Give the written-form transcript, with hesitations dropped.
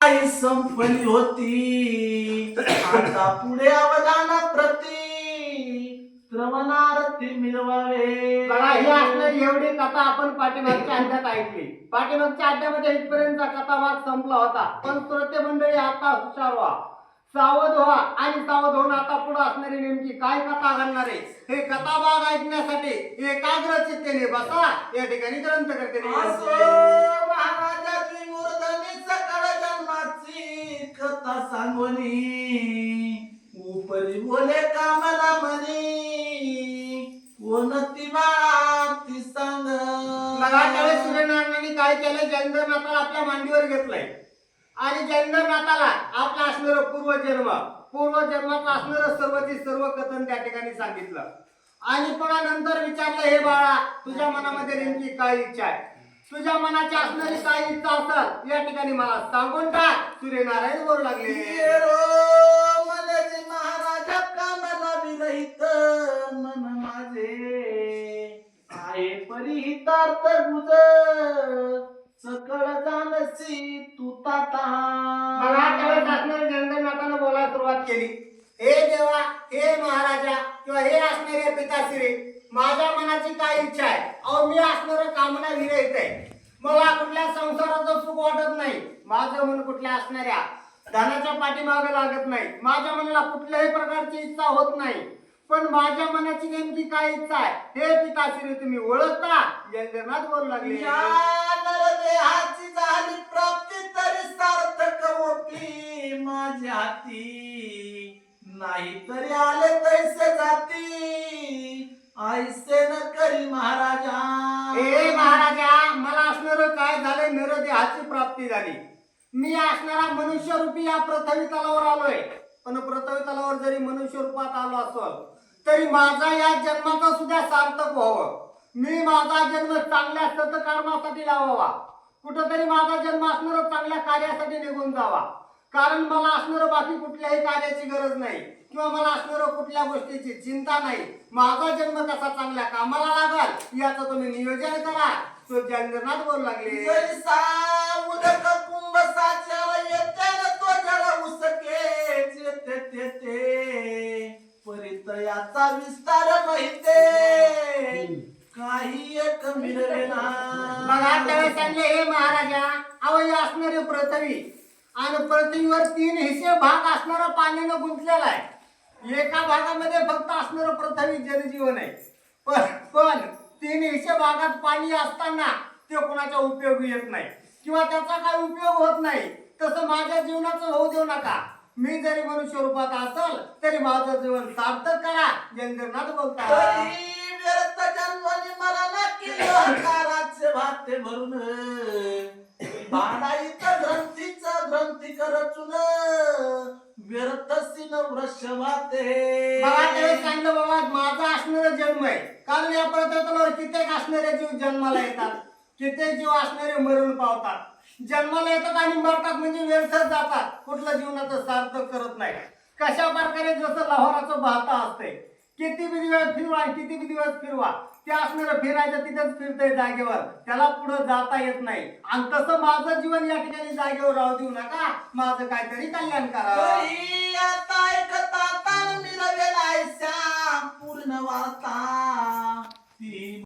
आई संपली होती आता पुढे अवदान प्रती श्रवणार्थी मिळवावे. बघा ही असणारी एवढी कथा आपण पाठीमागच्या अध्यायात ऐकली. पाठीमागच्या अध्यायामध्ये इथपर्यंतचा कथाभाग संपला होता. पण श्रोते मंडळी आता हुशार व्हा, सावध व्हा आणि सावध होऊन आता पुढे असणारी नेमकी काय कथा घडणार आहे हे कथाभाग ऐकण्यासाठी एकाग्र चित्तेने बसा. या ठिकाणी ग्रंथकर्त्याने महाराजाची मूर्धनी सकळ जन्माची कथा सांगोनी उपरी बोले कामला म्हणी कोणती ती सांग. बघा त्यावेळेस सूर्यनारायणाने काय केलं, जयंद्रनाथाला आपल्या मांडीवर घेतलंय आणि जयंद्रनाथाला आपला असणारं पूर्वजन्माचं असणारं सर्वची सर्व कथन त्या ठिकाणी सांगितलं आणि पुन्हा नंतर विचारलं, हे बाळा तुझ्या मनामध्ये नेमकी काय इच्छा आहे, तुझ्या मनाची असणारी काय इच्छा असेल या ठिकाणी मला सांगून टाक. सूर्यनारायण बोलू लागले, महाराजा कामाला विरहित मन माझे आहे परिहितार्थ गुज सकळ जानसी तू ताता. मला त्यावेळेस असणाऱ्या जयंद्रनाथानं बोलायला सुरुवात केली, हे देवा, हे महाराजा किंवा हे असणारे पिताश्री, माझ्या मनाची काय इच्छा आहे. अहो मी असणारं कामना विरहित आहे, मला कुठल्या संसाराचं सुख वाटत नाही, माझं मन कुठल्या असणाऱ्या धनाच्या पाठीमागे लागत नाही, माझ्या मनाला कुठल्याही प्रकारची इच्छा होत नाही. पण माझ्या मनाची नेमकी काय इच्छा आहे हे पिताश्री तुम्ही ओळखता. जयंद्रनाथ बोलू लागले, देहाची झाली प्राप्ती तरी सार्थक होती माझ्या हाती नाही तरी आले तैसे जाती ऐसे न करी महाराजा. हे महाराजा, मला असणारं काय झालंय, नरदेहाची प्राप्ती झाली, मी असणारा मनुष्य रूपी या पृथ्वी तलावर आलोय. पण पृथ्वी तलावर जरी मनुष्य रूपात आलो असेल तरी माझा या जन्माचा सुद्धा सार्थक व्हावं, मी माझा जन्म चांगल्या सत्कर्मासाठी लावावा, कुठंतरी माझा जन्म असणारं चांगल्या कार्यासाठी निघून जावा. कारण मला असणारं बाकी कुठल्याही कार्याची गरज नाही किंवा मला असणारं कुठल्या गोष्टीची चिंता नाही. माझा जन्म कसा चांगल्या कामाला लागल याचं तुम्ही नियोजन करा. तो जयंद्रनाथ बोलू लागले, उदक कुंभ साचार येते न तो जळ उसके जेते परितयाचा विस्तार माहिते काही एक मिळवेना. बघा त्यावेळेस सांगले, हे महाराजा, अवय असणारे पृथ्वी आणि पृथ्वीवर 3 हिस्से भाग असणारा पाण्यानं गुंतलेला आहे. एका भागामध्ये फक्त असणारं पृथ्वी जनजीवन आहे, पण 3 हिस्से भागात पाणी असताना ते कोणाच्या उपयोगी येत नाही किंवा त्याचा काही उपयोग होत नाही. तसं माझ्या जीवनाचं होऊ देऊ नका. मी जरी मनुष्य रूपात असेल तरी माझं जीवन सार्थक करा. जयंद्रनाथ बोलतात, व्यर्थ जन्माने मला ना किल्लाचे भाते भरून बाणाईचं ग्रंथी करचून व्यर्थसीन वृक्ष भाते. बाबा त्यावेळेस सांगलं, बाबा माझा असणारा जन्म आहे, कारण या पृथ्वीवर कित्येक असणारे जीव जन्माला येतात, कित्येक जीव असणारे मरून पावतात. जन्माला येतात आणि मरतात म्हणजे व्यर्थच जातात, कुठलं जीवनाचं सार्थक करत नाही. कशा प्रकारे जसं लहोराचं वाहता असते, किती बी दिवस फिरवा किती बी दिवस फिरवा ते असणारं फिरायचं तिथेच फिरतंय जागेवर, त्याला पुढे जाता येत नाही. आणि तसं माझं जीवन या ठिकाणी जागेवर राहू देऊ नका, माझं काहीतरी कल्याण करा. आता ऐकता ताण मिळवेला पूर्ण वार्ता ती